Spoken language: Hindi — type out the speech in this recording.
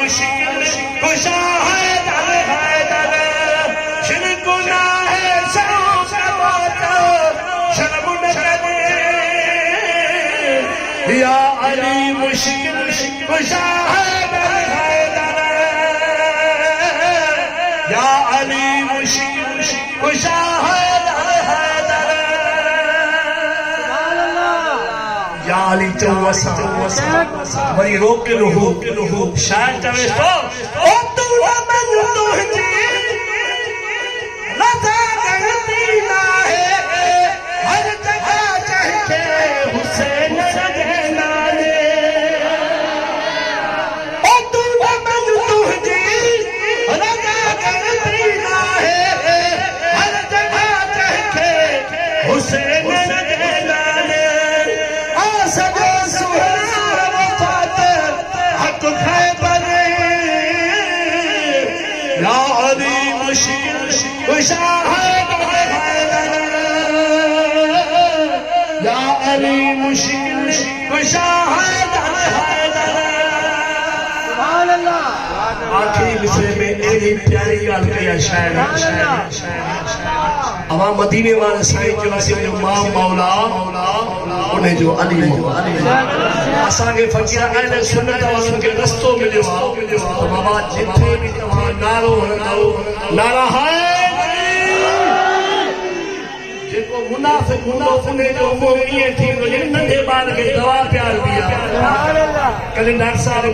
मुश्किल कुशा है दर शिरकुना है शर्म न करे या अली मुश्किल कुशा है दर या अली मुश्किल कुशा है या अली चौसा वही रोक के लो शायद चवे तो ओ तू मन तुझी लता गणती ना है हर जगह चाहे हुसैन रहना रे ओ तू मन तुझी लता गणती ना है हर जगह चाहे हुसैन रहना रे सदा सुहरा वफात हक खैबर या अली मुश्किल कुशा है या अली मुश्किल कुशा है आखिरी मिसरे में एड़ी प्यारी गाल कया शायर अवा मदीने वाले साईं जो असीं मां मौला उन्हें जो अली असां के फकीर आहिनि सुन्नत वारनि खे रस्तो मिलियो आहे त बाबा जिथे बि तव्हां नारो हणंदव नारा हाय जेको मुनाफ़िक़ हूंदो उन जो मुंहुं ईअं थींदो ॼण नंढे ॿार खे दवा प्यार दी आहे कल्ह डॉक्टर साहब